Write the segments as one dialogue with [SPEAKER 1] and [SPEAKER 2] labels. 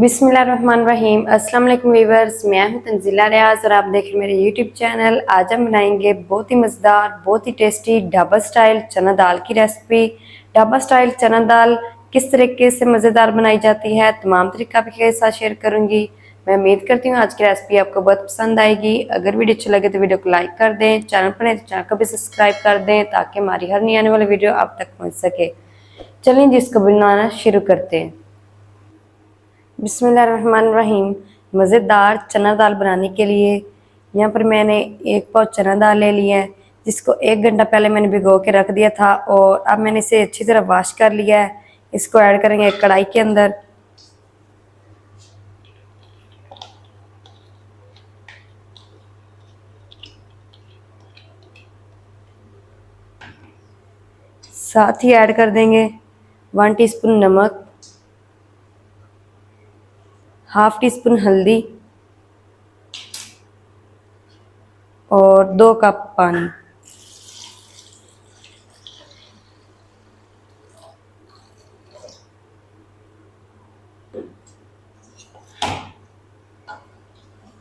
[SPEAKER 1] बिस्मिल्लाहिर्रहमानिर्रहीम। अस्सलाम वालेकुम वीवर्स, मैं हूं तंजीला रियाज और आप देख रहे हैं मेरे यूट्यूब चैनल। आज हम बनाएंगे बहुत ही मज़ेदार, बहुत ही टेस्टी ढाबा स्टाइल चना दाल की रेसिपी। ढाबा स्टाइल चना दाल किस तरीके से मज़ेदार बनाई जाती है, तमाम तरीका आपके साथ शेयर करूंगी। मैं उम्मीद करती हूँ आज की रेसिपी आपको बहुत पसंद आएगी। अगर वीडियो अच्छी लगे तो वीडियो को लाइक कर दें, चैनल पर नए तो चैनल को भी सब्सक्राइब कर दें ताकि हमारी हर नई आने वाली वीडियो आप तक पहुँच सके। चलिए जिसको बनाना शुरू करते हैं। बिस्मिल्लाहिर्रहमानिर्रहीम। मज़ेदार चना दाल बनाने के लिए यहाँ पर मैंने एक पाव चना दाल ले लिया है, जिसको 1 घंटा पहले मैंने भिगो के रख दिया था और अब मैंने इसे अच्छी तरह वॉश कर लिया है। इसको ऐड करेंगे एक कढ़ाई के अंदर। साथ ही ऐड कर देंगे 1 टीस्पून नमक, हाफ टी स्पून हल्दी और 2 कप पानी।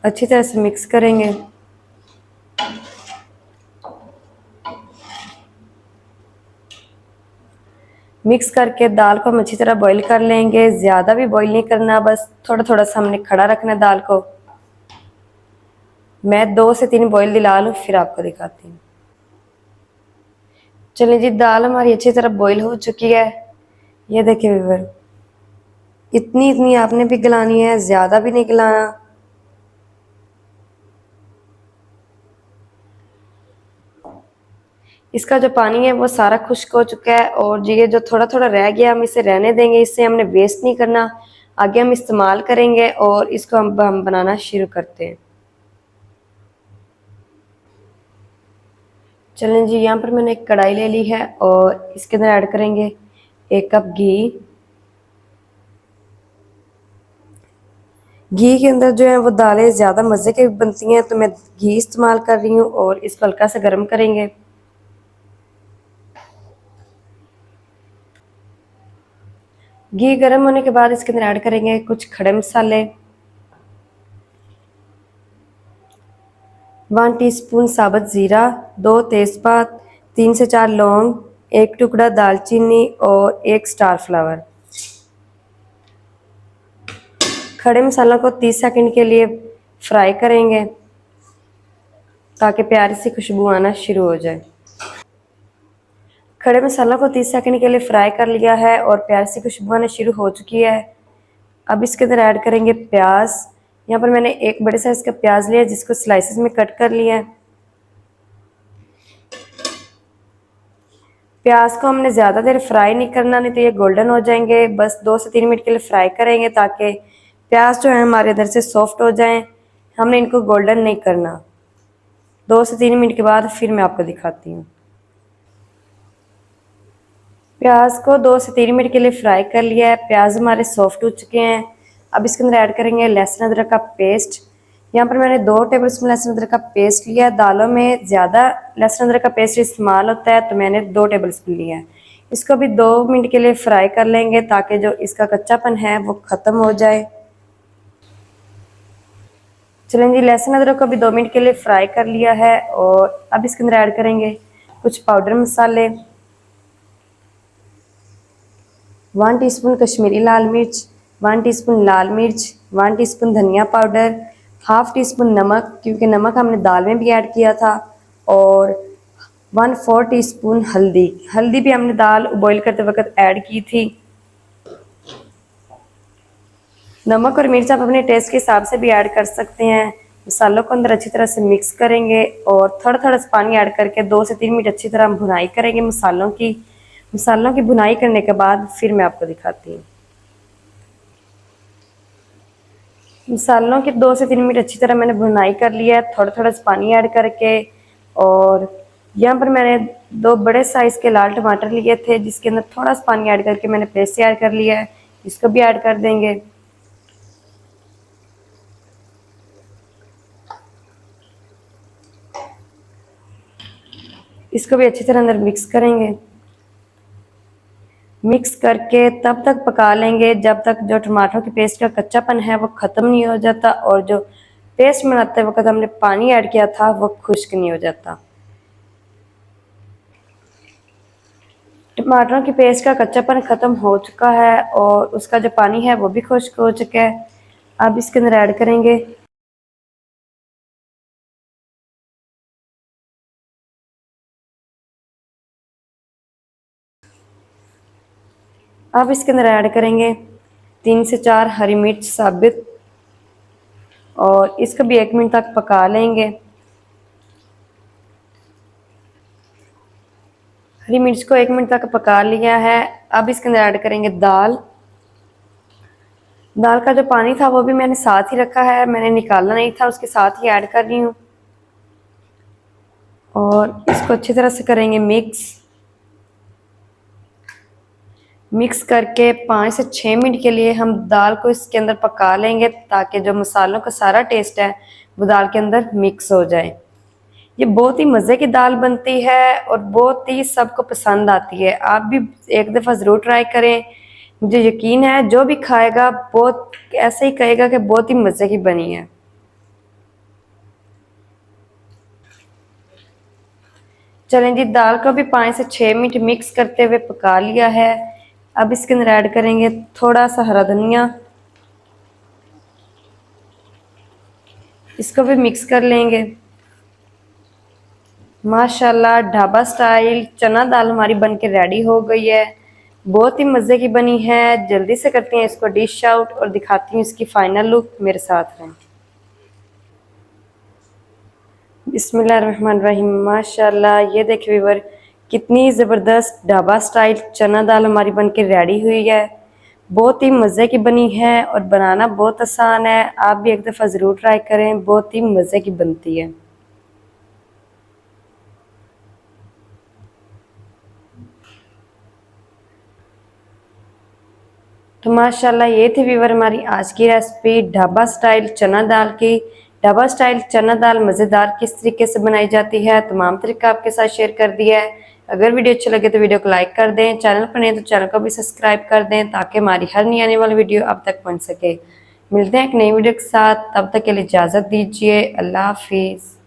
[SPEAKER 1] अच्छी तरह से मिक्स करेंगे। मिक्स करके दाल को हम अच्छी तरह बॉईल कर लेंगे। ज़्यादा भी बॉईल नहीं करना, बस थोड़ा थोड़ा सा हमने खड़ा रखना है दाल को। मैं 2 से 3 बॉईल दिला लूँ फिर आपको दिखाती हूँ। चलिए जी, दाल हमारी अच्छी तरह बॉईल हो चुकी है। ये देखिए व्यूअर, इतनी इतनी आपने भी गलानी है, ज़्यादा भी नहीं गलाना। इसका जो पानी है वो सारा खुश्क हो चुका है और ये जो थोड़ा थोड़ा रह गया हम इसे रहने देंगे, इससे हमने वेस्ट नहीं करना, आगे हम इस्तेमाल करेंगे। और इसको हम बनाना शुरू करते हैं। चलें जी, यहाँ पर मैंने एक कढ़ाई ले ली है और इसके अंदर ऐड करेंगे 1 कप घी। घी के अंदर जो है वो दालें ज़्यादा मज़े की बनती हैं, तो मैं घी इस्तेमाल कर रही हूँ और इसको हल्का सा गर्म करेंगे। घी गर्म होने के बाद इसके अंदर ऐड करेंगे कुछ खड़े मसाले, 1 टीस्पून साबुत ज़ीरा, 2 तेज़पात, 3 से 4 लौंग, 1 टुकड़ा दालचीनी और 1 स्टार फ्लावर। खड़े मसालों को 30 सेकंड के लिए फ्राई करेंगे ताकि प्यारी सी खुशबू आना शुरू हो जाए। खड़े मसालों को 30 सेकंड के लिए फ्राई कर लिया है और प्यारी सी खुशबू आना शुरू हो चुकी है। अब इसके अंदर ऐड करेंगे प्याज। यहाँ पर मैंने एक बड़े साइज का प्याज लिया जिसको स्लाइसेस में कट कर लिया है। प्याज को हमने ज़्यादा देर फ्राई नहीं करना, नहीं तो ये गोल्डन हो जाएंगे। बस 2 से 3 मिनट के लिए फ्राई करेंगे ताकि प्याज जो है हमारे इधर से सॉफ्ट हो जाएं। हमने इनको गोल्डन नहीं करना। 2 से 3 मिनट के बाद फिर मैं आपको दिखाती हूँ। प्याज को 2 से 3 मिनट के लिए फ्राई कर लिया है। प्याज हमारे सॉफ्ट हो चुके हैं। अब इसके अंदर ऐड करेंगे लहसुन अदरक का पेस्ट। यहाँ पर मैंने 2 टेबलस्पून लहसुन अदरक का पेस्ट लिया है। दालों में ज़्यादा लहसुन अदरक का पेस्ट इस्तेमाल होता है, तो मैंने 2 टेबलस्पून लिया है। इसको भी 2 मिनट के लिए फ्राई कर लेंगे ताकि जो इसका कच्चापन है वो ख़त्म हो जाए। चलें जी, लहसुन अदरक को भी 2 मिनट के लिए फ्राई कर लिया है और अब इसके अंदर ऐड करेंगे कुछ पाउडर मसाले, 1 टीस्पून कश्मीरी लाल मिर्च, 1 टीस्पून लाल मिर्च, 1 टीस्पून धनिया पाउडर, हाफ टी स्पून नमक, क्योंकि नमक हमने दाल में भी ऐड किया था, और 1/4 टीस्पून हल्दी। हल्दी भी हमने दाल बॉईल करते वक्त ऐड की थी। नमक और मिर्च आप अपने टेस्ट के हिसाब से भी ऐड कर सकते हैं। मसालों को अंदर अच्छी तरह से मिक्स करेंगे और थोड़ा थोड़ा सा पानी ऐड करके 2 से 3 मिनट अच्छी तरह हम भुनाई करेंगे मसालों की भुनाई करने के बाद फिर मैं आपको दिखाती हूँ। मसालों की 2 से 3 मिनट अच्छी तरह मैंने भुनाई कर लिया है, थोड़ा थोड़ा सा पानी ऐड करके। और यहाँ पर मैंने 2 बड़े साइज़ के लाल टमाटर लिए थे जिसके अंदर थोड़ा सा पानी ऐड करके मैंने पेस्ट ऐड कर लिया है। इसको भी ऐड कर देंगे। इसको भी अच्छी तरह अंदर मिक्स करेंगे। मिक्स करके तब तक पका लेंगे जब तक जो टमाटर की पेस्ट का कच्चापन है वो ख़त्म नहीं हो जाता और जो पेस्ट बनाते वक्त हमने पानी ऐड किया था वो खुश्क नहीं हो जाता। टमाटरों की पेस्ट का कच्चापन ख़त्म हो चुका है और उसका जो पानी है वो भी खुश्क हो चुका है। अब इसके अंदर ऐड करेंगे अब इसके अंदर ऐड करेंगे 3 से 4 हरी मिर्च साबित और इसको भी 1 मिनट तक पका लेंगे। हरी मिर्च को 1 मिनट तक पका लिया है। अब इसके अंदर ऐड करेंगे दाल। दाल का जो पानी था वो भी मैंने साथ ही रखा है, मैंने निकालना नहीं था, उसके साथ ही ऐड कर रही हूँ और इसको अच्छी तरह से करेंगे मिक्स करके 5 से 6 मिनट के लिए हम दाल को इसके अंदर पका लेंगे ताकि जो मसालों का सारा टेस्ट है वो दाल के अंदर मिक्स हो जाए। ये बहुत ही मज़े की दाल बनती है और बहुत ही सबको पसंद आती है। आप भी एक दफ़ा ज़रूर ट्राई करें। मुझे यकीन है जो भी खाएगा बहुत ऐसे ही कहेगा कि बहुत ही मज़े की बनी है। चलें जी, दाल को भी 5 से 6 मिनट मिक्स करते हुए पका लिया है। अब इसके अंदर ऐड करेंगे थोड़ा सा हरा धनिया, इसको भी मिक्स कर लेंगे। माशाल्लाह ढाबा स्टाइल चना दाल हमारी बनके रेडी हो गई है। बहुत ही मज़े की बनी है। जल्दी से करते हैं इसको डिश आउट और दिखाती हूँ इसकी फाइनल लुक। मेरे साथ रहें। बिस्मिल्लाहिर्रहमानिर्रहीम। माशाल्लाह ये देखिए व्यूअर, कितनी ज़बरदस्त ढाबा स्टाइल चना दाल हमारी बनके रेडी हुई है। बहुत ही मज़े की बनी है और बनाना बहुत आसान है। आप भी एक दफ़ा ज़रूर ट्राई करें, बहुत ही मज़े की बनती है। तो माशाल्लाह ये थी व्यूअर हमारी आज की रेसिपी ढाबा स्टाइल चना दाल की। ढाबा स्टाइल चना दाल मज़ेदार किस तरीके से बनाई जाती है तमाम तरीका आपके साथ शेयर कर दिया है। अगर वीडियो अच्छी लगे तो वीडियो को लाइक कर दें, चैनल पर नहीं तो चैनल को भी सब्सक्राइब कर दें ताकि हमारी हर नई आने वाली वीडियो आप तक पहुँच सके। मिलते हैं एक नई वीडियो के साथ, तब तक के लिए इजाज़त दीजिए। अल्लाह हाफिज़।